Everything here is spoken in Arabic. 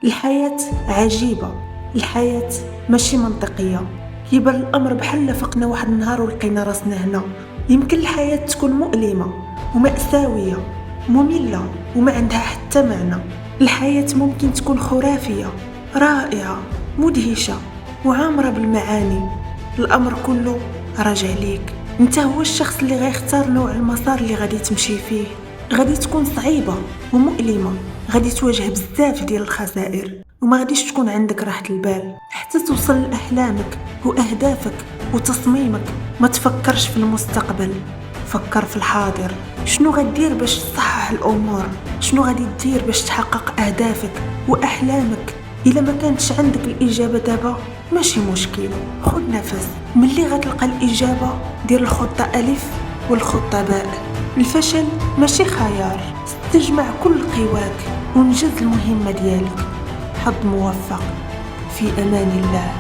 الحياة عجيبة، الحياة ماشي منطقية. كيبان الأمر بحال فقنا واحد النهار ولقينا راسنا هنا. يمكن الحياة تكون مؤلمة ومأساوية، مملة وما عندها حتى معنى. الحياة ممكن تكون خرافية، رائعة، مدهشة وعامرة بالمعاني. الأمر كله راجع ليك انت، هو الشخص اللي غيختار نوع المسار اللي غادي تمشي فيه. غادي تكون صعيبة ومؤلمة، غادي تواجه بزاف ديال الخسائر، وما غاديش تكون عندك راحة البال حتى توصل لأحلامك وأهدافك وتصميمك. ما تفكرش في المستقبل، فكر في الحاضر. شنو غدير باش تصحح الأمور؟ شنو غادي دير باش تحقق أهدافك وأحلامك؟ إلا ما كانتش عندك الإجابة دابا ماشي مشكل، خد نفس. ملي غتلقى الإجابة دير الخطة ألف والخطة باء. الفشل ماشي خيار، استجمع كل قواك ونجز المهمة ديالك. حظ موفق، في أمان الله.